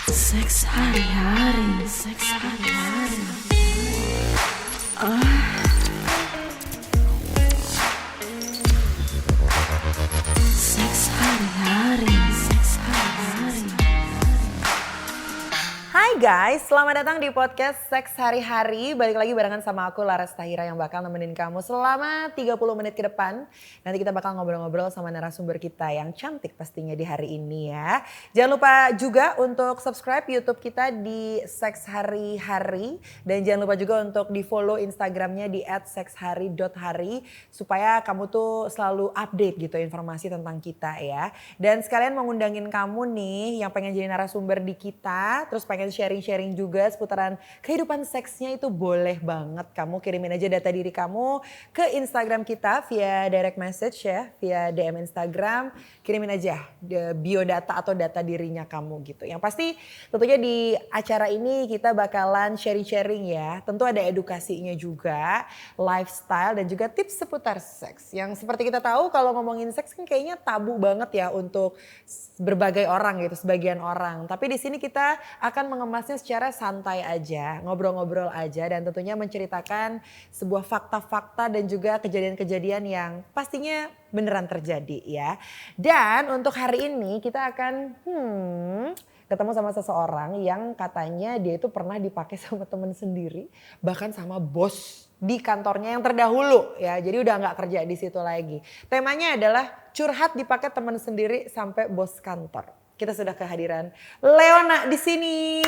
Seks hari-hari, seks hari-hari. Seks hari-hari, seks hari-hari. Hai guys, selamat datang di podcast Seks Hari-Hari. Balik lagi barengan sama aku Laras Tahira yang bakal nemenin kamu selama 30 menit ke depan. Nanti kita bakal ngobrol-ngobrol sama narasumber kita yang cantik pastinya di hari ini ya. Jangan lupa juga untuk subscribe YouTube kita di Seks Hari-Hari. Dan jangan lupa juga untuk di follow Instagramnya di @sekshari.hari. Supaya kamu tuh selalu update gitu informasi tentang kita ya. Dan sekalian mengundangin kamu nih yang pengen jadi narasumber di kita. Terus pengen sharing-sharing juga seputaran kehidupan seksnya itu boleh banget. Kamu kirimin aja data diri kamu ke Instagram kita via direct message ya. Via DM Instagram. Kirimin aja biodata atau data dirinya kamu gitu. Yang pasti tentunya di acara ini kita bakalan sharing-sharing ya. Tentu ada edukasinya juga. Lifestyle dan juga tips seputar seks. Yang seperti kita tahu kalau ngomongin seks kan kayaknya tabu banget ya untuk berbagai orang gitu. Sebagian orang. Tapi di sini kita akan mengemasnya secara santai aja, ngobrol-ngobrol aja dan tentunya menceritakan sebuah fakta-fakta dan juga kejadian-kejadian yang pastinya beneran terjadi ya. Dan untuk hari ini kita akan ketemu sama seseorang yang katanya dia itu pernah dipakai sama temen sendiri, bahkan sama bos di kantornya yang terdahulu ya. Jadi udah nggak kerja di situ lagi. Temanya adalah curhat dipakai temen sendiri sampai bos kantor. Kita sudah kehadiran Leona di sini.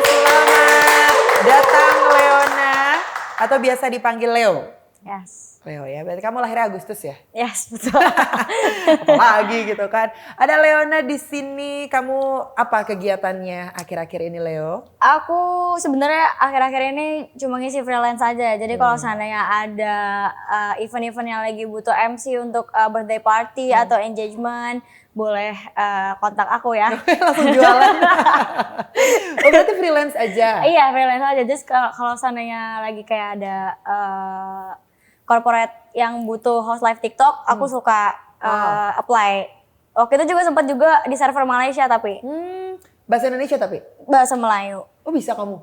Selamat datang Leona, atau biasa dipanggil Leo. Yes. Leo ya, berarti kamu lahir Agustus ya? Yes, betul. Apalagi gitu kan. Ada Leona di sini. Kamu apa kegiatannya akhir-akhir ini Leo? Aku sebenarnya akhir-akhir ini cuma ngisi freelance aja. Jadi kalau seandainya ada event-event yang lagi butuh MC untuk birthday party atau engagement, boleh kontak aku ya. Langsung jualan. Oh berarti freelance aja? Iya, freelance aja. Just kalau seandainya lagi kayak ada corporate yang butuh host live TikTok, aku suka apply. Waktu itu juga sempat juga di server Malaysia tapi. Bahasa Indonesia tapi? Bahasa Melayu. Oh bisa kamu?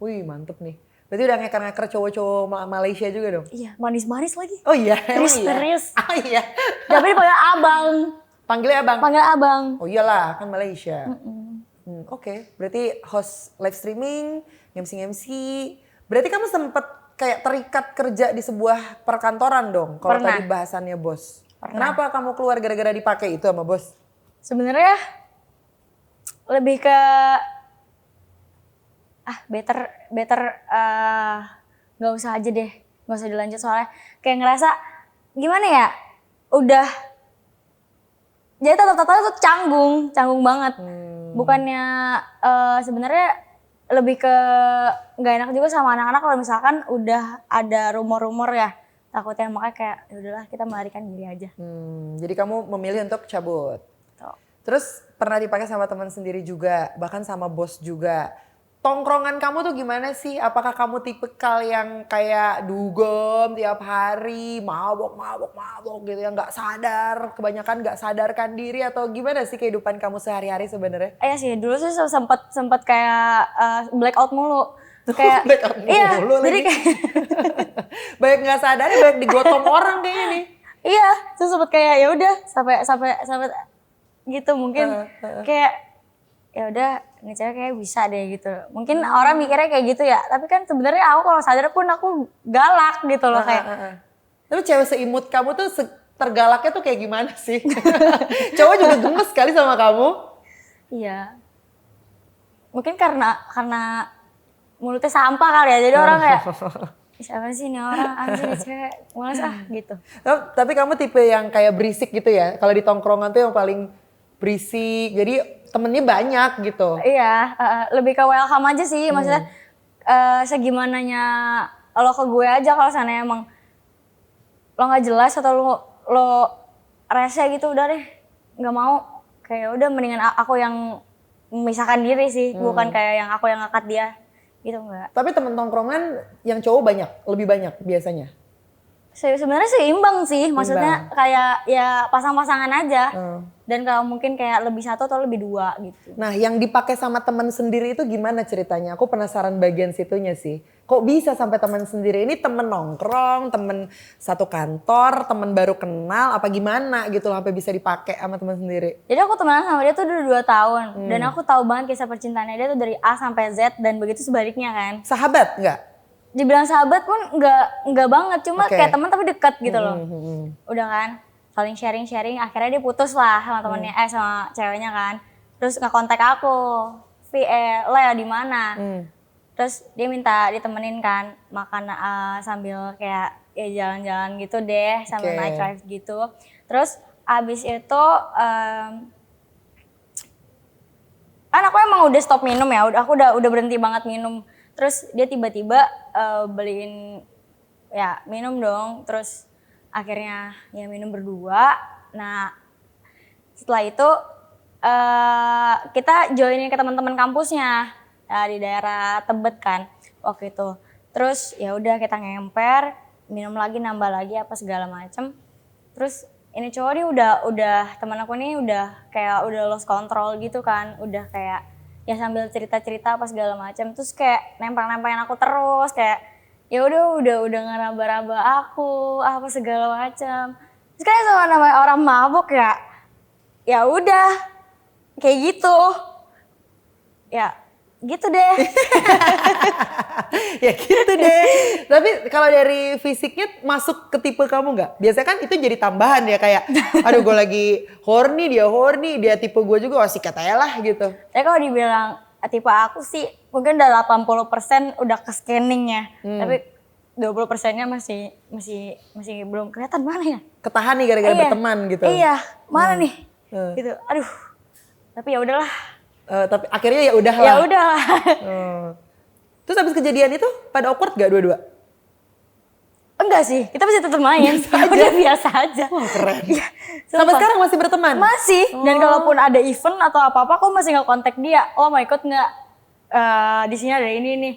Wih mantep nih. Berarti udah ngeker-ngeker cowok-cowok Malaysia juga dong? Iya, manis-manis lagi. Oh iya? Emang iya? Serius. Oh iya? Tapi dipanggil abang. Panggilnya abang? Panggil abang. Oh iyalah kan Malaysia. Oke. Berarti host live streaming, MC-MC. Berarti kamu sempet kayak terikat kerja di sebuah perkantoran dong? Kalau Pernah. tadi bahasannya bos. Pernah. Kenapa kamu keluar gara-gara dipakai itu sama bos? Sebenarnya lebih ke better nggak usah aja deh, nggak usah dilanjut soalnya kayak ngerasa gimana ya, udah jadi tata-tata tuh canggung banget. Bukannya sebenarnya lebih ke nggak enak juga sama anak-anak kalau misalkan udah ada rumor-rumor ya, takutnya makanya kayak ya udahlah kita melarikan diri aja. Jadi kamu memilih untuk cabut. Tuh. Terus pernah dipakai sama teman sendiri juga, bahkan sama bos juga. Tongkrongan kamu tuh gimana sih? Apakah kamu tipikal yang kayak dugem tiap hari, mabok gitu yang nggak sadar, kebanyakan nggak sadarkan diri atau gimana sih kehidupan kamu sehari-hari sebenarnya? Iya sih, dulu sih sempet kayak blackout mulu. Kayak Blackout iya, mulu jadi lagi. kayak Banyak nggak sadar, banyak digotong orang kayaknya nih. iya, terus sempet kayak ya udah sampai gitu mungkin kayak ya udah ngecewek kayak bisa deh gitu. Mungkin orang mikirnya kayak gitu ya, tapi kan sebenarnya aku kalau sadar pun aku galak gitu loh kayak. Tapi cewek seimut kamu tuh tergalaknya tuh kayak gimana sih? Cowok juga gemes kali sama kamu. Iya. Mungkin karena mulutnya sampah kali ya. Jadi orang kayak siapa sih ini orang, apa sih ini cewek, males gitu. Tapi kamu tipe yang kayak berisik gitu ya? Kalau di tongkrongan tuh yang paling berisik, jadi temennya banyak gitu. Iya, lebih ke welcome aja sih. Maksudnya segimananya lo ke gue aja kalau sana emang lo nggak jelas atau lo rese gitu udah deh nggak mau. Kayak udah mendingan aku yang memisahkan diri sih, bukan kayak yang aku yang ngangkat dia gitu enggak. Tapi temen tongkrongan yang cowok banyak, lebih banyak biasanya? Sebenarnya seimbang sih, maksudnya kayak ya pasang-pasangan aja. Dan kalau mungkin kayak lebih satu atau lebih dua gitu. Nah, yang dipakai sama teman sendiri itu gimana ceritanya? Aku penasaran bagian situnya sih. Kok bisa sampai teman sendiri? Ini temen nongkrong, temen satu kantor, temen baru kenal, apa gimana gitu loh sampai bisa dipakai sama teman sendiri? Jadi aku temenan sama dia tuh udah 2 tahun. Dan aku tahu banget kisah percintaannya dia tuh dari A sampai Z dan begitu sebaliknya kan. Sahabat nggak? Dibilang sahabat pun enggak banget, cuma kayak teman tapi deket gitu loh. Udah kan, saling sharing, akhirnya dia putus lah sama temennya, sama ceweknya kan. Terus nge-kontak aku, lo ya di mana? Terus dia minta ditemenin kan, makan sambil kayak ya jalan-jalan gitu deh, sambil night drive gitu. Terus abis itu kan aku emang udah stop minum ya, aku udah berhenti banget minum. Terus dia tiba-tiba beliin ya minum dong, terus akhirnya ya minum berdua. Nah setelah itu kita joinin ke teman-teman kampusnya di daerah Tebet kan waktu itu. Terus ya udah kita ngemper, minum lagi, nambah lagi apa segala macem. Terus ini cowok nih udah teman aku nih udah kayak udah lost control gitu kan, udah kayak ya sambil cerita-cerita apa segala macam. Terus kayak nempel-nempelin aku terus, kayak ya udah ngeraba-raba aku apa segala macam. Terus kayak sama namanya orang mabuk ya udah kayak gitu. Ya gitu deh. Ya gitu deh. Tapi kalau dari fisiknya masuk ke tipe kamu nggak? Biasanya kan itu jadi tambahan ya kayak, aduh gue lagi horny, dia tipe gue juga, sikat aja lah gitu. Tapi kalau dibilang tipe aku sih mungkin udah 80% udah ke scanningnya. Tapi 20%-nya masih belum kelihatan mana ya. Ketahan nih gara-gara berteman gitu. Iya, mana nih? Gitu. Aduh. Tapi ya udahlah. Tapi akhirnya ya udah lah. Ya udahlah. Terus habis kejadian itu pada awkward gak dua-dua? Enggak sih, kita masih tetap main. Udah biasa aja. Wah keren. Ya, sampai sekarang masih berteman? Masih. Dan kalaupun ada event atau apa-apa, aku masih nggak kontak dia. Oh mau ikut nggak? Di sini ada ini nih.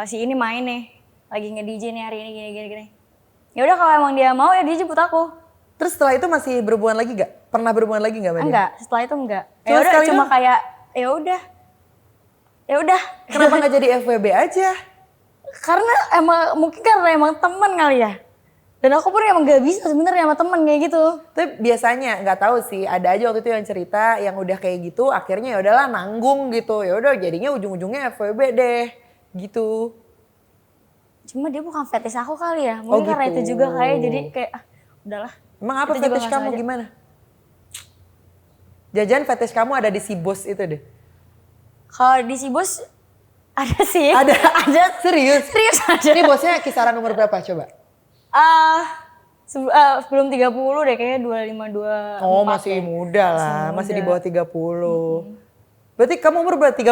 Si ini main nih. Lagi nge-DJ nih hari ini gini. Ya udah kalau emang dia mau ya dia jemput aku. Terus setelah itu masih berhubungan lagi gak? Pernah berhubungan lagi gak sama dia? Enggak, setelah itu enggak. Ya udah cuma kayak ya udah. Kenapa nggak jadi FWB aja? Karena emang teman kali ya. Dan aku pun emang gak bisa sebenarnya sama teman kayak gitu. Tapi biasanya nggak tahu sih, ada aja waktu itu yang cerita yang udah kayak gitu, akhirnya ya udahlah nanggung gitu. Ya udah jadinya ujung-ujungnya FWB deh, gitu. Cuma dia bukan fetish aku kali ya. Mungkin karena gitu. itu juga kayak jadi kayak udahlah. Emang apa fetish kamu gimana? Jajan fetish kamu ada di si bos itu deh. Kalau di si bos ada sih. Ada. Ada. Serius ada. Ini bosnya kisaran umur berapa coba? Sebelum 30 deh kayaknya 25, 24. Oh masih muda lah, masih di bawah 30. Berarti kamu umur berapa? 13?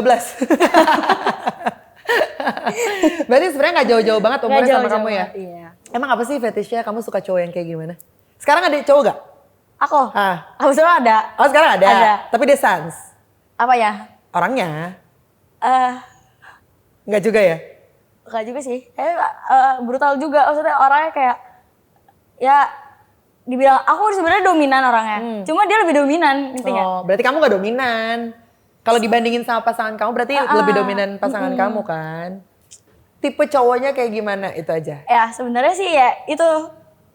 Berarti sebenarnya gak jauh-jauh banget umurnya sama kamu ya? Iya. Emang apa sih fetishnya? Kamu suka cowok yang kayak gimana? Sekarang ada cowok gak? Aku? Ah. Aku sekarang ada. Oh sekarang ada? Ada. Tapi dia sans? Apa ya? Orangnya? Enggak juga ya? Enggak juga sih. Brutal juga. Maksudnya orangnya kayak ya dibilang aku sebenarnya dominan orangnya. Cuma dia lebih dominan intinya. Oh, berarti kamu gak dominan. Kalau dibandingin sama pasangan kamu berarti lebih dominan pasangan kamu kan? Tipe cowoknya kayak gimana itu aja? Ya sebenarnya sih ya itu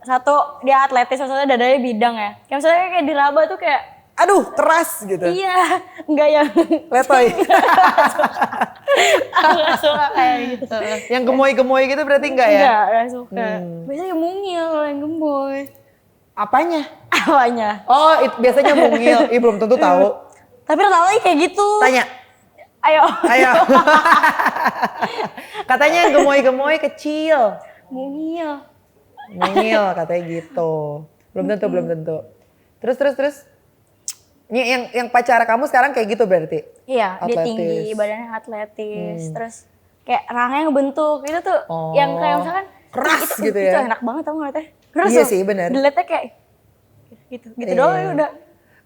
satu dia atletis, maksudnya dadanya bidang ya. Kayak misalnya kayak diraba tuh kayak aduh keras gitu. Iya, enggak yang letoy. Aku gak suka kayak gitu. Yang gemoy-gemoy gitu berarti enggak ya? Enggak suka. Biasanya mungil kalau yang gemoy. Apanya? Apanya? Oh, biasanya mungil. Ih, belum tentu tahu. Tapi rata-rata kayak gitu. Tanya. Ayo. Katanya yang gemoy-gemoy kecil. Mungil. Mungil katanya gitu. Belum tentu. Terus. Ini yang pacar kamu sekarang kayak gitu berarti? Iya, atletis. dia tinggi, badannya atletis, terus kayak rahangnya ngebentuk, itu tuh yang kayak misalkan keras itu, gitu ya? Itu enak banget tau ngeliatnya. Keras Iya tuh. sih benar. Dilihatnya kayak gitu doang ya udah.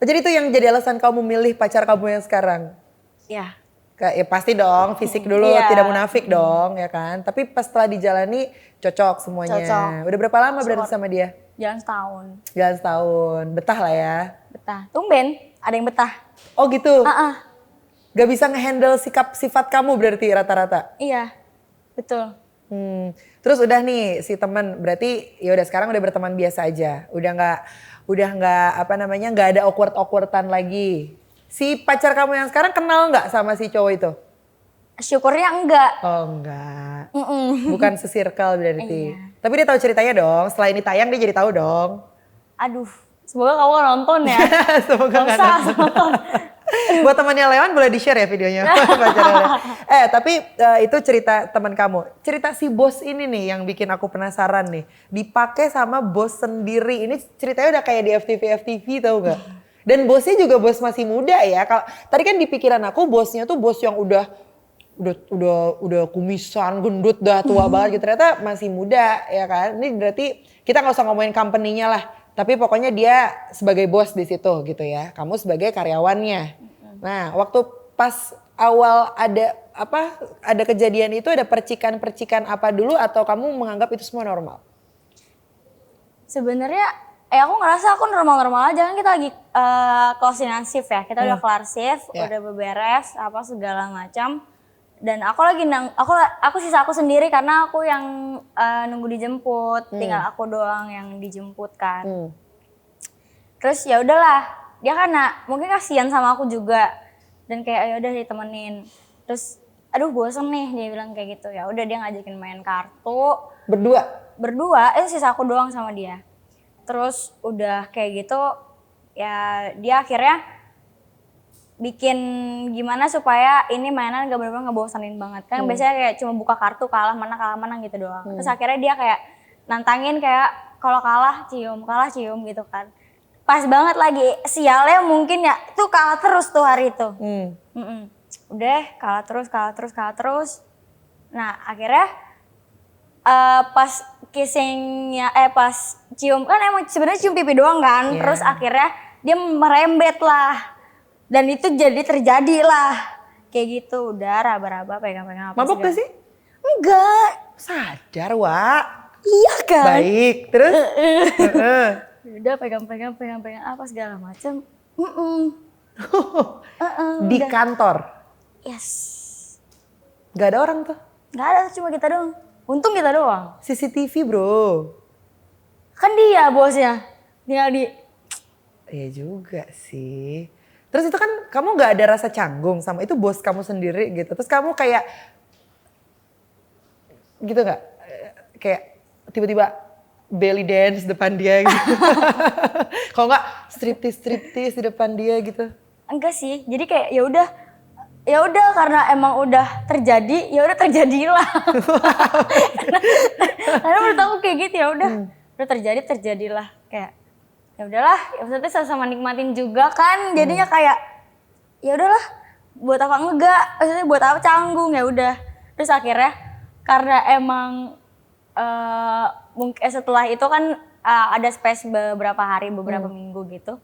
Jadi itu yang jadi alasan kamu milih pacar kamu yang sekarang? Iya. Ya pasti dong, fisik dulu, Iya. tidak munafik dong ya kan. Tapi pas setelah dijalani cocok semuanya. Cocok. Udah berapa lama berarti sama dia? Jalan setahun. Jalan setahun, betah lah ya. Betah. Tumben, ada yang betah. Oh gitu, Ah, gak bisa ngehandle sikap sifat kamu berarti rata-rata? iya, betul. Terus udah nih si teman berarti ya udah sekarang udah berteman biasa aja. Udah nggak apa namanya nggak ada awkward-awkwardan lagi. Si pacar kamu yang sekarang kenal nggak sama si cowok itu? Syukurnya enggak. Oh enggak. Mm-mm. Bukan se-circle berarti. Iya. Tapi dia tahu ceritanya dong. Setelah ini tayang dia jadi tahu dong. Aduh, semoga kamu nonton ya. Semoga Gak nggak usah nonton. nonton. Buat temannya Leon boleh di-share ya videonya. Pacarnya Leon. Tapi itu cerita teman kamu. Cerita si bos ini nih yang bikin aku penasaran nih. Dipakai sama bos sendiri. Ini ceritanya udah kayak di FTV tau gak? Dan bosnya juga bos masih muda ya. Kalau tadi kan di pikiran aku bosnya tuh bos yang udah kumisan, gendut, dah tua banget gitu. Ternyata masih muda ya kan. Ini berarti kita nggak usah ngomongin company-nya lah. Tapi pokoknya dia sebagai bos di situ gitu ya. Kamu sebagai karyawannya. Nah, waktu pas awal ada kejadian itu ada percikan-percikan apa dulu atau kamu menganggap itu semua normal? Sebenarnya aku ngerasa aku normal-normal aja kan kita lagi closing shift ya. Kita udah kelar shift, Ya. udah beberes apa segala macam. Dan aku lagi aku sisa aku sendiri karena aku yang nunggu dijemput, tinggal aku doang yang dijemput kan. Terus ya udahlah, dia karena mungkin kasihan sama aku juga dan kayak ya udah ditemenin. Terus aduh bosen nih dia bilang kayak gitu. Ya udah dia ngajakin main kartu. Berdua, sisa aku doang sama dia. Terus udah kayak gitu ya dia akhirnya bikin gimana supaya ini mainan gak bener-bener ngebosanin banget. Kan biasanya kayak cuma buka kartu kalah mana gitu doang. Terus akhirnya dia kayak nantangin kayak kalau kalah cium gitu kan. Pas banget lagi sialnya mungkin ya itu kalah terus tuh hari itu. Udah kalah terus. Nah akhirnya pas kissingnya pas cium kan emang sebenarnya cium pipi doang kan. Yeah. Terus akhirnya dia merembet lah. Dan itu jadi terjadi lah. Kayak gitu udah raba-raba pegang-pegang apa Mabok gak sih? Enggak. Sadar, Wak. Iya kan? Baik, terus? Udah pegang-pegang apa segala macam. Di kantor? Yes. Gak ada orang tuh? Gak ada cuma kita doang. Untung kita doang. CCTV bro. Kan dia bosnya. Tinggal di Iya juga sih. Terus itu kan kamu gak ada rasa canggung sama itu bos kamu sendiri gitu. Terus kamu kayak gitu gak? Kayak tiba-tiba belly dance depan dia gitu. Kalau gak striptease di depan dia gitu. enggak sih. Jadi kayak ya udah karena emang udah terjadi, ya udah terjadilah. Karena menurut aku kayak gitu ya udah terjadilah kayak ya udahlah, ya maksudnya sama-sama nikmatin juga kan. Jadinya kayak ya udahlah, buat apa enggak? Maksudnya buat apa canggung, ya udah. Terus akhirnya karena emang mungkin setelah itu kan ada space beberapa hari, beberapa minggu gitu.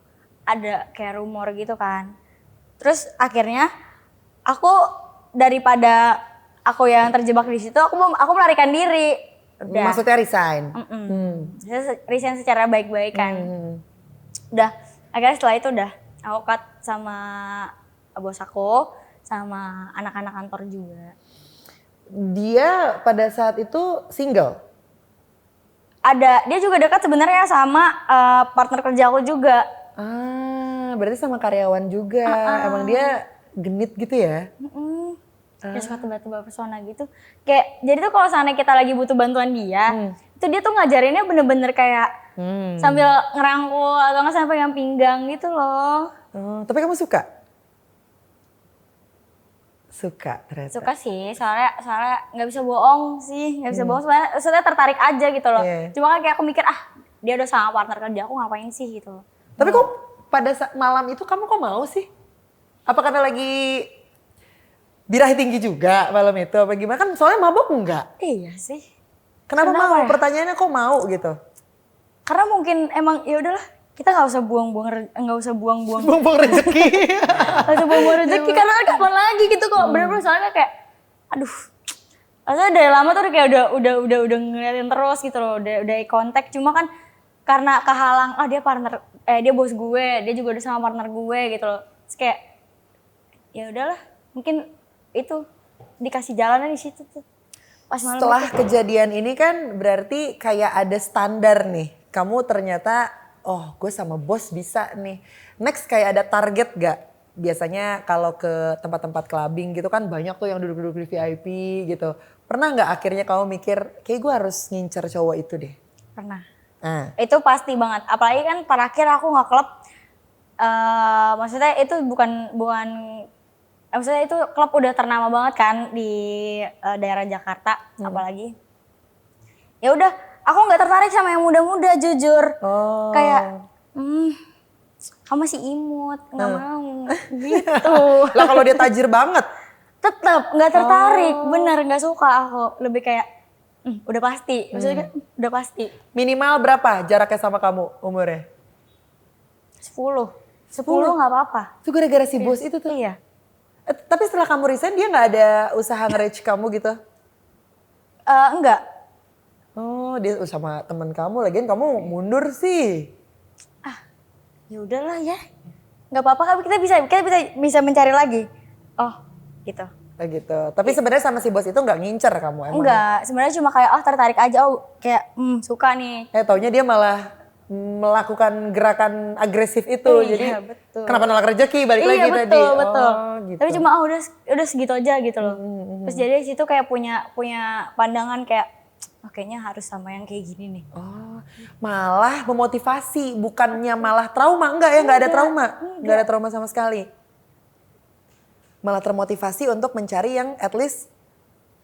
Ada kayak rumor gitu kan. Terus akhirnya aku daripada aku yang terjebak di situ, aku melarikan diri. Udah. Maksudnya resign? Resign secara baik-baik kan. Udah, akhirnya setelah itu udah aku cut sama bos aku, sama anak-anak kantor juga. Dia pada saat itu single? Dia juga dekat sebenarnya sama partner kerja aku juga. Berarti sama karyawan juga. Emang dia genit gitu ya? Kayak suka tiba-tiba pesona gitu. Kayak jadi tuh kalau seandainya kita lagi butuh bantuan dia, itu dia tuh ngajarinnya bener-bener kayak sambil ngerangkul atau nggak sampai pegang pinggang gitu loh. Tapi kamu suka? Suka ternyata. Suka sih, soalnya nggak bisa bohong sih, nggak bisa bohong. Sebenarnya tertarik aja gitu loh. Yeah. Cuma kan kayak aku mikir dia udah sama partner kerja aku ngapain sih gitu loh. Tapi kok pada malam itu kamu kok mau sih? Apa karena lagi birahi tinggi juga malam itu? Apa gimana? Kan soalnya mabok enggak? Iya sih. Kenapa mau? Ya? Pertanyaannya kok mau gitu? Karena mungkin emang ya udahlah, kita nggak usah buang-buang Buang-buang rezeki. Nggak usah buang-buang rezeki karena kan kapan lagi gitu kok. Bener-bener soalnya kayak aduh. Maksudnya dari lama tuh kayak udah ngeliatin terus gitu loh, udah eye contact. Cuma kan karena kehalang, dia partner, dia bos gue, dia juga udah sama partner gue gitu loh. Terus kayak ya udahlah, mungkin itu dikasih jalannya di situ tuh. Pas malam Setelah itu. kejadian ini kan berarti kayak ada standar nih. Kamu ternyata, oh gue sama bos bisa nih. Next kayak ada target gak? Biasanya kalau ke tempat-tempat clubbing gitu kan banyak tuh yang duduk-duduk di VIP gitu. Pernah gak akhirnya kamu mikir, kayak gue harus ngincer cowok itu deh? Pernah. Nah, Itu pasti banget. Apalagi kan terakhir aku nge-club, maksudnya itu maksudnya itu klub udah ternama banget kan di daerah Jakarta, apalagi. Ya udah, aku nggak tertarik sama yang muda-muda jujur. oh. Kayak, kamu masih imut, nggak mau gitu. Lah kalau dia tajir banget? Tetep nggak tertarik, bener nggak suka aku. Lebih kayak, udah pasti, maksudnya kan, udah pasti. Minimal berapa jaraknya sama kamu umurnya? 10 nggak apa-apa. Itu gara-gara si bos itu tuh? Iya. Tapi setelah kamu resign dia gak ada usaha nge-reach kamu gitu? Enggak. Oh dia sama temen kamu, lagian kamu mundur sih. Ya udahlah ya, nggak apa-apa kan kita bisa mencari lagi. Oh gitu. Gitu. Tapi sebenarnya sama si bos itu gak ngincer kamu emang? Enggak, sebenarnya cuma kayak tertarik aja, kayak suka nih. Taunya dia malah melakukan gerakan agresif itu. Iya, jadi betul. kenapa nolak rezeki balik Iya, lagi tadi. betul. Oh, gitu. Tapi cuma udah segitu aja gitu loh. Terus jadi di situ kayak punya pandangan kayak kayaknya harus sama yang kayak gini nih. Oh, malah memotivasi, bukannya malah trauma. Enggak ya, enggak ada trauma. Enggak ada trauma sama sekali. Malah termotivasi untuk mencari yang at least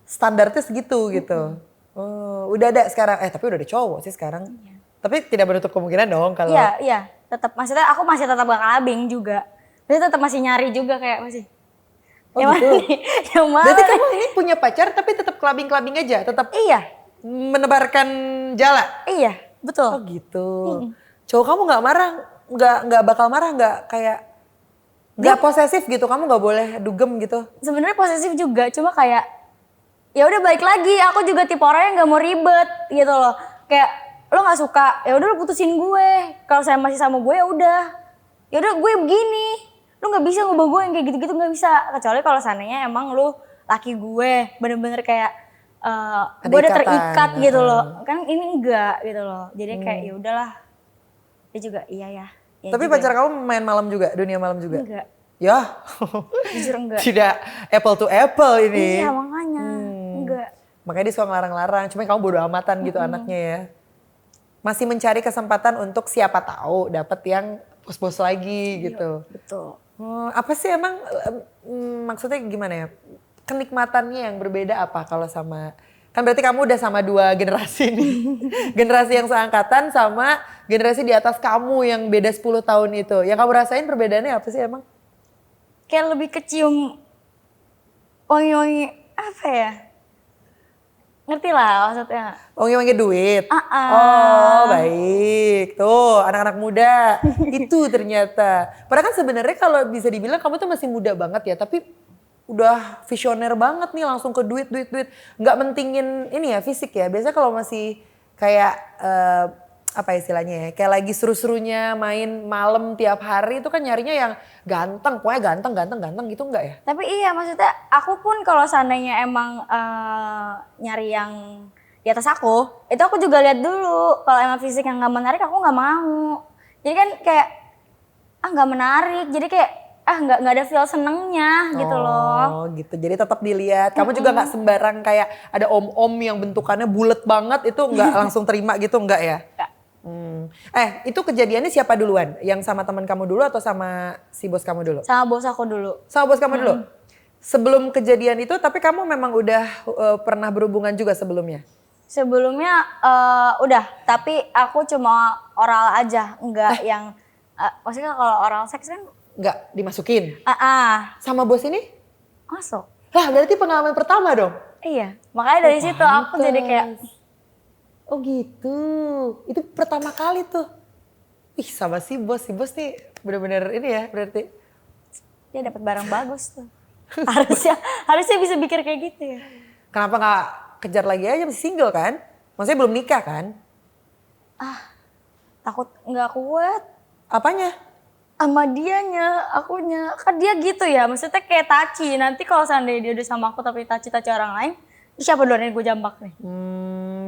standarnya segitu gitu. Oh, udah ada sekarang. Tapi udah ada cowok sih sekarang. Tapi tidak menutup kemungkinan dong kalau... Iya. Tetap, maksudnya aku masih tetap gak clubbing juga. Berarti tetap masih nyari juga kayak masih. Oh yang gitu? Mana nih? Yang mana Berarti nih? kamu ini punya pacar tapi tetap clubbing-clubbing aja? Tetap Iya, menebarkan jala? iya, betul. Oh gitu. Cowok kamu gak marah? Gak bakal marah? Gak kayak... Gak posesif gitu? Kamu gak boleh dugem gitu? Sebenarnya posesif juga, cuma kayak ya udah balik lagi. Aku juga tipe orang yang nggak mau ribet gitu loh. Kayak lo nggak suka, ya udah lo putusin gue. Kalau saya masih sama gue ya udah gue begini. Lo nggak bisa ngubah gue yang kayak gitu-gitu, nggak bisa. Kecuali kalau seandainya emang lo laki gue bener-bener kayak gue udah terikat gitu loh. Kan ini enggak gitu loh. Jadi kayak ya udahlah. Dia juga iya ya. Tapi juga. pacar kamu main malam juga? Dunia malam juga? Enggak. Ya, Jujur enggak. tidak apple to apple ini. Iya makanya enggak. Makanya dia suka ngelarang-larang, cuma kamu bodo amatan gitu anaknya ya. Masih mencari kesempatan untuk siapa tahu dapat yang bos-bos lagi gitu. Betul. Apa sih emang maksudnya gimana ya? Kenikmatannya yang berbeda apa kalau sama, kan berarti kamu udah sama 2 generasi nih. Generasi yang seangkatan sama generasi di atas kamu yang beda 10 tahun itu. Yang kamu rasain perbedaannya apa sih emang? Kayak lebih kecium wangi-wangi apa ya? Ngerti lah maksudnya. Wangi-wangi duit? Oh baik, tuh anak-anak muda itu ternyata. Padahal kan sebenarnya kalau bisa dibilang kamu tuh masih muda banget ya, tapi udah visioner banget nih langsung ke duit. Nggak mentingin ini ya fisik ya, biasanya kalau masih kayak apa istilahnya ya, kayak lagi seru-serunya main malam tiap hari itu kan nyarinya yang ganteng, pokoknya ganteng gitu enggak ya? Tapi iya maksudnya aku pun kalau seandainya emang nyari yang di atas aku, itu aku juga lihat dulu. Kalau emang fisik yang nggak menarik aku nggak mau. Jadi kan kayak nggak menarik, jadi kayak nggak ada feel senengnya gitu loh. Oh gitu, jadi tetap dilihat. Kamu juga nggak sembarang kayak ada om-om yang bentukannya bulet banget itu nggak langsung terima gitu, enggak ya? Nggak. Itu kejadiannya siapa duluan? Yang sama teman kamu dulu atau sama si bos kamu dulu? Sama bos aku dulu. Sama bos kamu dulu? Sebelum kejadian itu tapi kamu memang udah pernah berhubungan juga sebelumnya? Sebelumnya udah, tapi aku cuma oral aja, enggak yang maksudnya kalau oral seks kan Nggak dimasukin? Sama bos ini? masuk. Lah berarti pengalaman pertama dong? Iya, makanya dari situ aku jadi kayak oh gitu, itu pertama kali tuh. Ih sama si bos nih bener-bener ini ya berarti. dia dapat barang bagus tuh. harusnya bisa pikir kayak gitu ya. Kenapa nggak kejar lagi aja, masih single kan? Maksudnya belum nikah kan? Takut nggak kuat Apanya? sama dianya, akunya. Kan dia gitu ya, maksudnya kayak Taci. Nanti kalau seandainya dia udah sama aku tapi Taci orang lain, siapa duluan yang gue jambak nih?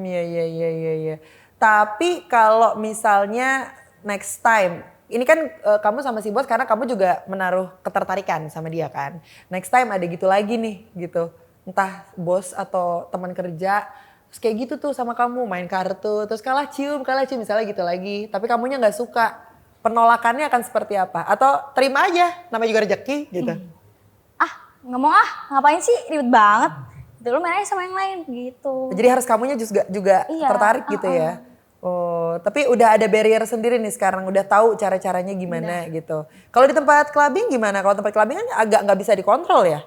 Iya. Tapi kalau misalnya next time, ini kan kamu sama si bos karena kamu juga menaruh ketertarikan sama dia kan. Next time ada gitu lagi nih gitu. Entah bos atau teman kerja, terus kayak gitu tuh sama kamu main kartu, terus kalah cium misalnya gitu lagi. Tapi kamunya nggak suka. Penolakannya akan seperti apa? Atau terima aja, namanya juga rezeki gitu. Nggak mau ngapain sih, ribet banget. Gitu, lu main aja sama yang lain gitu. Jadi harus kamunya juga Iya, tertarik gitu ya. Oh, tapi udah ada barrier sendiri nih sekarang, udah tahu cara-caranya gimana gitu. Kalau di tempat clubbing gimana? Kalau tempat clubbing kan agak nggak bisa dikontrol ya?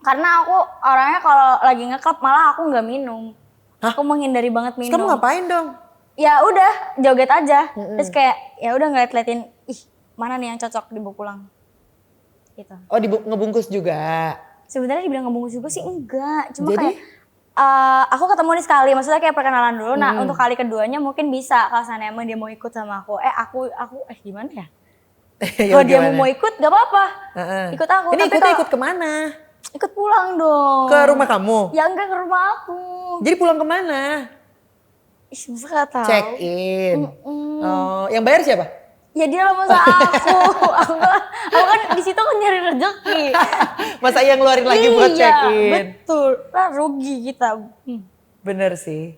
Karena aku orangnya kalau lagi nge-club malah aku nggak minum. Hah? Aku menghindari banget Terus minum. kamu ngapain dong? Ya udah joget aja. Terus kayak ya udah ngeliat-liatin, ih mana nih yang cocok dibawa pulang. Gitu. Oh, ngebungkus juga. Sebenarnya dibilang ngebungkus juga sih enggak. Cuma Jadi? kayak aku ketemu nih sekali, maksudnya kayak perkenalan dulu. Nah untuk kali keduanya mungkin bisa kalau sana emang dia mau ikut sama aku. Aku gimana ya? Ya, Kalau dia gimana? mau ikut gak apa-apa. Heeh. Ikut aku. Ini tapi ikutnya kalau- ikut kemana? Ikut pulang dong. Ke rumah kamu? Ya enggak ke rumah aku. Jadi pulang kemana? Ih, masa gak tahu. Check in. Oh, yang bayar siapa? Ya dia lah masa aku. aku kan di situ kan nyari rezeki. Masa yang ngeluarin lagi buat check in? Betul. Lah rugi kita. Bener sih.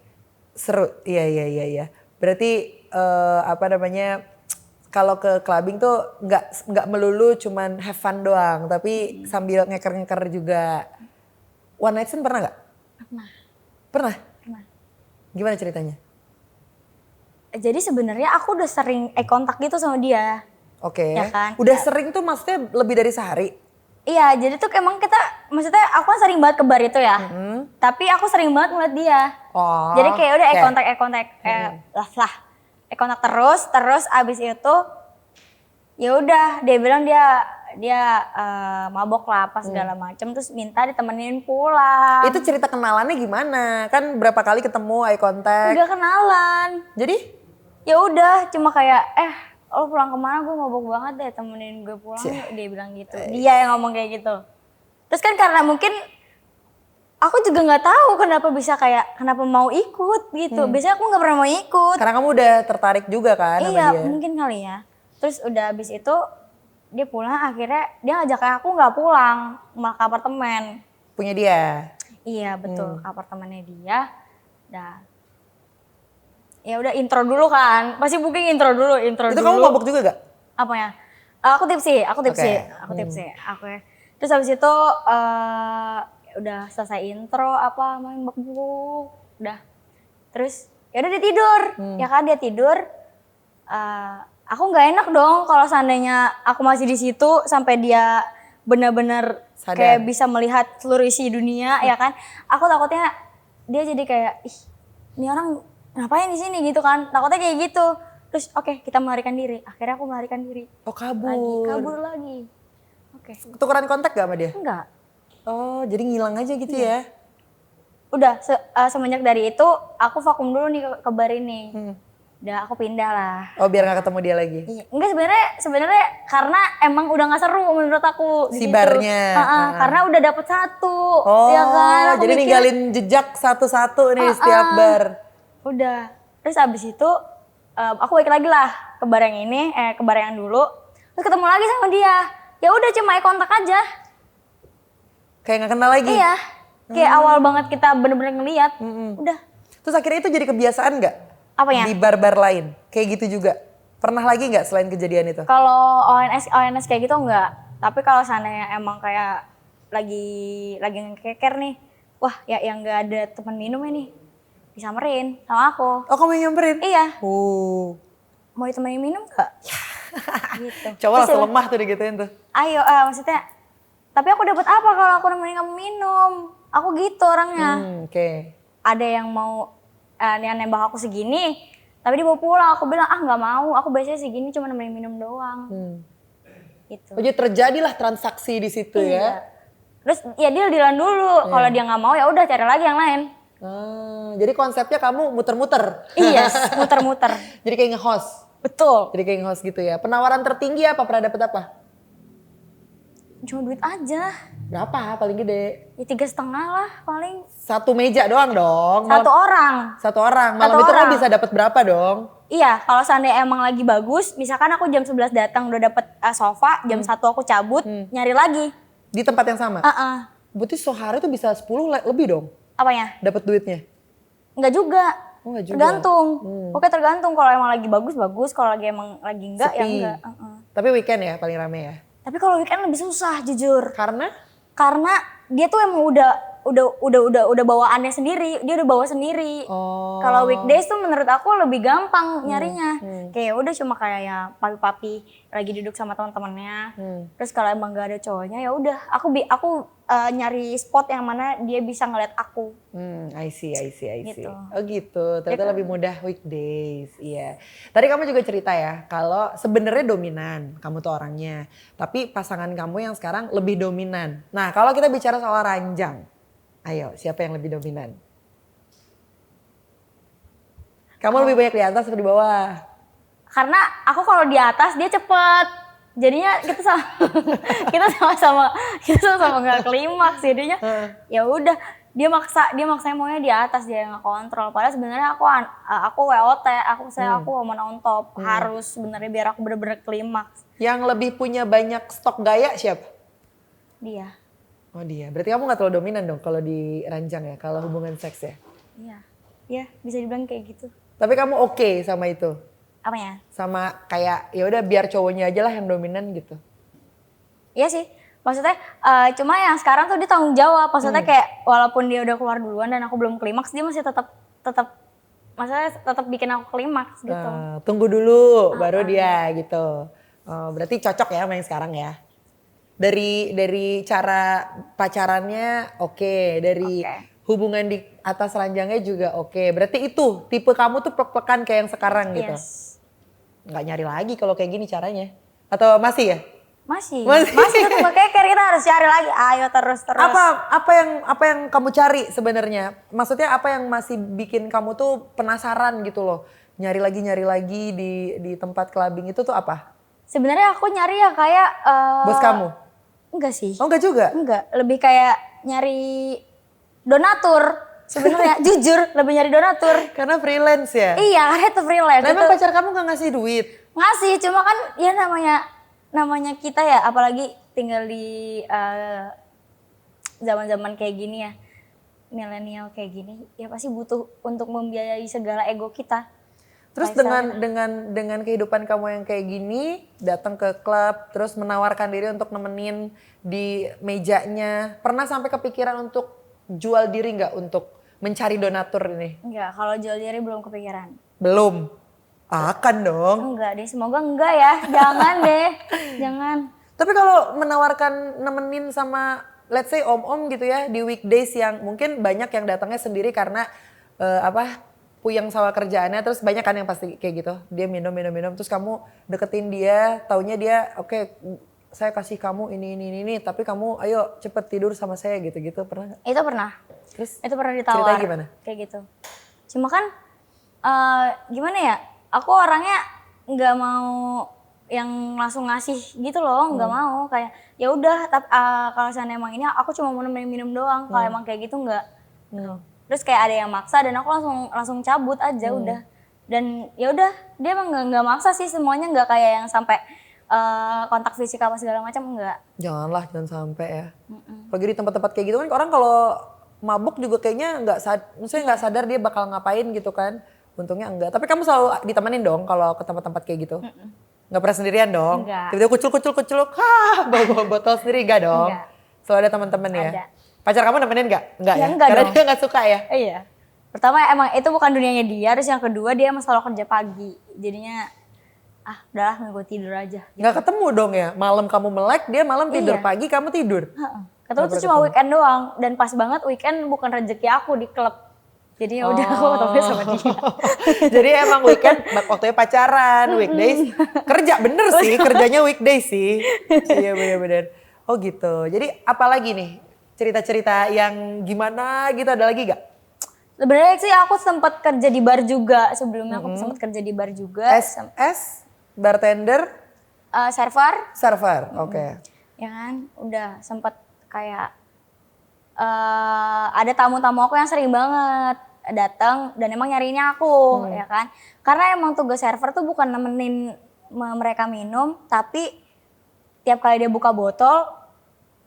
Seru. Iya. Berarti apa namanya? Kalau ke clubbing tuh nggak melulu cuman have fun doang, tapi sambil ngeker-ngeker juga. One night stand pernah nggak? Pernah. Gimana ceritanya? Jadi sebenarnya aku udah sering eye contact gitu sama dia. Oke. Ya kan? Udah sering tuh maksudnya lebih dari sehari? Iya, jadi tuh emang kita, maksudnya aku kan sering banget ke bar itu ya. Tapi aku sering banget ngeliat dia. Oh. Jadi kayak udah eye oke. contact, eye contact terus abis itu ya udah dia bilang dia mabok lah apa segala macem, terus minta ditemenin pulang. Itu cerita kenalannya gimana? Kan berapa kali ketemu eye contact? Udah kenalan. Jadi? Ya udah cuma kayak lo pulang kemana, gue mabok banget deh, temenin gue pulang yuk, dia bilang gitu. Dia yang ngomong kayak gitu. Terus kan karena mungkin aku juga nggak tahu kenapa mau ikut gitu. Biasanya aku nggak pernah mau ikut. Karena kamu udah tertarik juga kan sama Iya dia? mungkin kali ya. Terus udah habis itu dia pulang, akhirnya dia ngajak aku nggak pulang, malah ke apartemen. Punya dia? Iya betul, ke apartemennya dia. Ya udah intro dulu kan, pasti booking intro dulu. Itu kamu mabok juga gak? Apa ya? Aku tipsi. Oke. Terus habis itu udah selesai intro main bakbuk, udah. Terus ya udah dia tidur, ya kan dia tidur. Aku nggak enak dong kalau seandainya aku masih di situ sampai dia benar-benar Sadar. kayak bisa melihat seluruh isi dunia, ya kan? Aku takutnya dia jadi kayak, ih, ini orang ngapain di sini gitu kan? Takutnya kayak gitu. Terus oke, kita melarikan diri. Akhirnya aku melarikan diri. Oh kabur. Kabur lagi. Oke. Tukeran kontak gak sama dia? Enggak. Oh jadi ngilang aja gitu ya? Udah semenjak dari itu aku vakum dulu nih ke bar ini. Udah aku pindah lah. Oh biar gak ketemu dia lagi? Iya. Enggak sebenarnya karena emang udah nggak seru menurut aku di Si situ. barnya. Karena udah dapet satu. Oh ya kan? Aku jadi mikir, ninggalin jejak satu-satu nih di setiap bar? Udah. Terus abis itu aku balik lagi lah ke bar yang ini, ke bar yang dulu. Terus ketemu lagi sama dia. Ya udah cuma eye kontak aja. Kayak gak kenal lagi? Iya. Kayak awal banget kita bener-bener ngeliat. Udah. Terus akhirnya itu jadi kebiasaan gak? Apanya? Di bar-bar lain? Kayak gitu juga? Pernah lagi gak selain kejadian itu? Kalau ONS kayak gitu enggak. Tapi kalau seandainya emang kayak lagi ngekeker nih. Wah ya yang gak ada teman minumnya nih. Disamperin sama aku. Oh kamu yang nyamperin? Iya. Oh. Mau ditemenin minum gak? Gitu. Cowok Terus langsung ya, lemah tuh digituin tuh. ayo maksudnya. Tapi aku dapat apa kalau aku nemenin kamu minum? Aku gitu orangnya. Oke. Ada yang mau yang nembak aku segini. Tapi dia bawa pulang. Aku bilang nggak mau. Aku biasanya segini cuma nemenin minum doang. Gitu. Oh jadi terjadilah transaksi di situ ya? Terus ya deal-dealan dulu. Kalau dia nggak mau ya udah cari lagi yang lain. Jadi konsepnya kamu muter-muter. Iya, muter-muter. Jadi kayak nge-host. Betul. Jadi kayak nge-host gitu ya. Penawaran tertinggi apa? Pernah dapet apa? Cuma duit aja. Berapa paling gede? Ya 3,5 lah paling. Satu meja doang dong. Satu orang. Satu orang. Malam Satu itu orang. lo bisa dapat berapa dong? Iya, kalau seandainya emang lagi bagus, misalkan aku jam 11 datang udah dapet sofa, jam 1 aku cabut, nyari lagi. Di tempat yang sama? Berarti sehari tuh bisa 10 lebih dong Apanya? dapat duitnya? Enggak juga. Oh, enggak juga. Tergantung. Oke, tergantung. Kalau emang lagi bagus, kalau lagi emang lagi enggak ya Sepi. enggak. Tapi weekend ya paling rame ya? Tapi kalau weekend lebih susah jujur. Karena? Karena dia tuh emang udah bawaannya sendiri, dia udah bawa sendiri. Oh. Kalau weekdays tuh menurut aku lebih gampang nyarinya. Kayak udah cuma kayak ya papi-papi lagi duduk sama teman-temannya. Terus kalau emang gak ada cowoknya ya udah aku nyari spot yang mana dia bisa ngeliat aku. I see. Gitu. Oh gitu, ternyata lebih mudah weekdays. Iya. Tadi kamu juga cerita ya, kalau sebenarnya dominan kamu tuh orangnya. Tapi pasangan kamu yang sekarang lebih dominan. Nah kalau kita bicara soal ranjang. Ayo, siapa yang lebih dominan? Kamu lebih banyak di atas atau di bawah? Karena aku kalau di atas dia cepet. Jadinya kita sama-sama nggak klimaks. Jadinya ya udah dia maksa maunya di atas, dia nggak kontrol. Padahal sebenarnya aku WOT, aku woman on top. Harus sebenarnya biar aku bener-bener klimaks. Yang lebih punya banyak stok gaya siapa? Dia. Oh dia, berarti kamu gak terlalu dominan dong kalau di ranjang ya, kalau hubungan seks ya? Iya bisa dibilang kayak gitu. Tapi kamu oke sama itu? Apanya? Sama kayak ya udah biar cowoknya aja lah yang dominan gitu? Iya sih, maksudnya cuma yang sekarang tuh dia tanggung jawab. Maksudnya kayak walaupun dia udah keluar duluan dan aku belum klimaks, dia masih tetap bikin aku klimaks gitu. Tunggu dulu baru dia gitu. Berarti cocok ya sama yang sekarang ya? Dari cara pacarannya oke, dari hubungan di atas ranjangnya juga oke. Berarti itu tipe kamu tuh plek-plekan kayak yang sekarang gitu. Yes. Nggak nyari lagi kalau kayak gini caranya. Atau masih ya? Masih tetap kayak kita harus cari lagi. Ayo terus. Apa yang kamu cari sebenarnya? Maksudnya apa yang masih bikin kamu tuh penasaran gitu loh? Nyari lagi di tempat clubbing itu tuh apa? Sebenarnya aku nyari ya kayak bos kamu? Enggak sih. Oh enggak juga? Enggak, lebih kayak nyari donatur. Sebenarnya jujur lebih nyari donatur. Karena freelance ya? Iya, karena itu freelance. Nah, emang pacar kamu gak ngasih duit? Ngasih, cuma kan ya namanya kita ya, apalagi tinggal di zaman-zaman kayak gini ya. Milenial kayak gini, ya pasti butuh untuk membiayai segala ego kita. Terus dengan kehidupan kamu yang kayak gini, datang ke klub, terus menawarkan diri untuk nemenin di mejanya, pernah sampai kepikiran untuk jual diri nggak untuk mencari donatur ini? Enggak, kalau jual diri belum kepikiran. Belum? Akan dong. Enggak deh, semoga enggak ya, jangan deh, jangan. Tapi kalau menawarkan nemenin sama let's say om-om gitu ya di weekdays yang mungkin banyak yang datangnya sendiri karena puyeng sama kerjaannya, terus banyak kan yang pasti kayak gitu. Dia minum, terus kamu deketin dia, taunya dia oke, saya kasih kamu ini, tapi kamu ayo cepet tidur sama saya gitu-gitu, pernah gak? Itu pernah. Terus itu pernah ditawar. ceritanya gimana? Kayak gitu. Cuma kan gimana ya, aku orangnya nggak mau yang langsung ngasih gitu loh, nggak mau. Kayak ya udah, kalau seandainya emang ini aku cuma mau nemenin minum doang, kalau emang kayak gitu nggak. Terus kayak ada yang maksa dan aku langsung cabut aja udah. Dan ya udah, dia emang nggak maksa sih, semuanya nggak kayak yang sampai kontak fisik apa segala macam, enggak. Jangan sampai ya. Apalagi di tempat-tempat kayak gitu kan orang kalau mabuk juga kayaknya nggak sadar dia bakal ngapain gitu kan. Untungnya enggak. Tapi kamu selalu ditemenin dong kalau ke tempat-tempat kayak gitu? Nggak pernah sendirian dong? Enggak. Tiba-tiba kucul, bawa botol sendiri enggak dong? Enggak. Selalu ada teman-teman ya? Ada. Pacar kamu nemenin enggak? Enggak ya? Enggak Karena dong. dia nggak suka ya? Iya. Pertama emang itu bukan dunianya dia, terus yang kedua dia emang selalu kerja pagi. Jadinya udahlah gue tidur aja. Nggak ketemu dong ya? Malam kamu melek, dia malam tidur, Iya. pagi kamu tidur? Ketemu tuh cuma weekend doang, dan pas banget weekend bukan rezeki aku di klub. Jadi ya udah aku ketemu sama dia. Jadi emang weekend waktunya pacaran, weekdays kerja, bener sih kerjanya weekdays sih. Iya bener-bener. Oh gitu. Jadi apalagi nih cerita-cerita yang gimana gitu, ada lagi gak? Sebenarnya sih aku sempat kerja di bar juga sebelumnya. Aku sempat kerja di bar juga. SS, bartender, Server, server, oke. ya kan. Udah sempat kayak ada tamu-tamu aku yang sering banget datang dan emang nyarinya aku, ya kan. Karena emang tugas server tuh bukan nemenin mereka minum, tapi tiap kali dia buka botol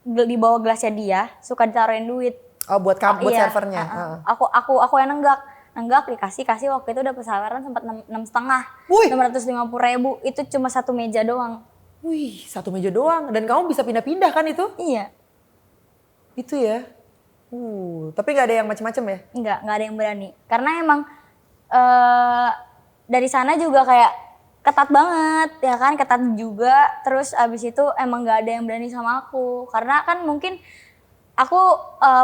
di bawah gelasnya dia suka ditaruhin duit. Oh buat buat Iya, servernya. Aku yang nenggak kasih waktu itu udah pesawaran sempat 6,5, Wih. 650.000 itu cuma satu meja doang. Wih, satu meja doang dan kamu bisa pindah-pindah kan itu? Iya, Itu ya. Tapi nggak ada yang macem-macem ya? nggak ada yang berani karena emang dari sana juga kayak ketat banget ya kan, ketat juga. Terus abis itu emang nggak ada yang berani sama aku karena kan mungkin aku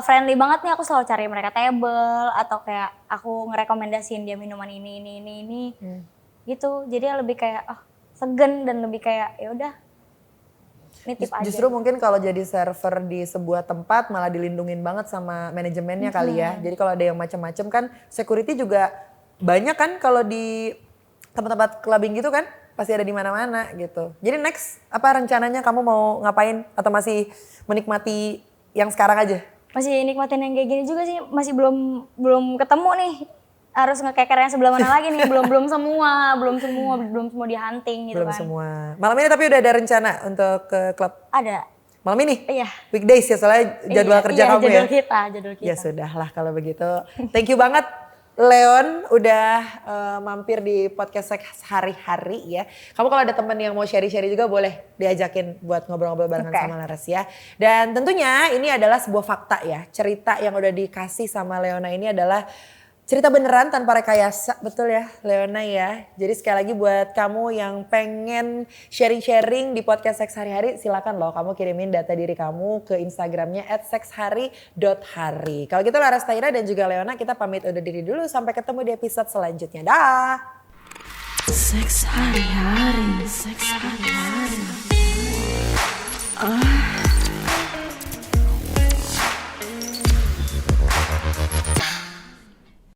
friendly banget nih, aku selalu cari mereka table atau kayak aku ngerekomendasiin dia minuman ini gitu. Jadi lebih kayak segen dan lebih kayak ya udah nitip aja. Justru mungkin kalau jadi server di sebuah tempat malah dilindungin banget sama manajemennya kali ya. Jadi kalau ada yang macam-macam kan security juga banyak kan kalau di tempat-tempat clubbing gitu kan pasti ada di mana-mana gitu. Jadi next apa rencananya, kamu mau ngapain atau masih menikmati yang sekarang aja? Masih nikmatin yang kayak gini juga sih, masih belum ketemu nih. Harus ngekeker yang sebelah mana lagi nih, belum semua di hunting gitu Belum kan. semua. Malam ini tapi udah ada rencana untuk ke klub? Ada. Malam ini? Iya. Weekdays ya soalnya jadwal kerja kamu ya? Jadwal kita. Ya sudahlah kalau begitu. Thank you banget Leon udah mampir di podcast Seks Hari-Hari ya. Kamu kalau ada teman yang mau sharing-sharing juga boleh diajakin buat ngobrol-ngobrol barengan sama Laras ya. Dan tentunya ini adalah sebuah fakta ya. Cerita yang udah dikasih sama Leona ini adalah cerita beneran tanpa rekayasa, betul ya Leona ya. Jadi sekali lagi buat kamu yang pengen sharing-sharing di podcast Seks Hari-Hari, silakan loh kamu kirimin data diri kamu ke Instagramnya @sekshari.hari. Kalau gitu Laras Tahira dan juga Leona kita pamit undur diri dulu, sampai ketemu di episode selanjutnya. Dah. Seks hari-hari, seks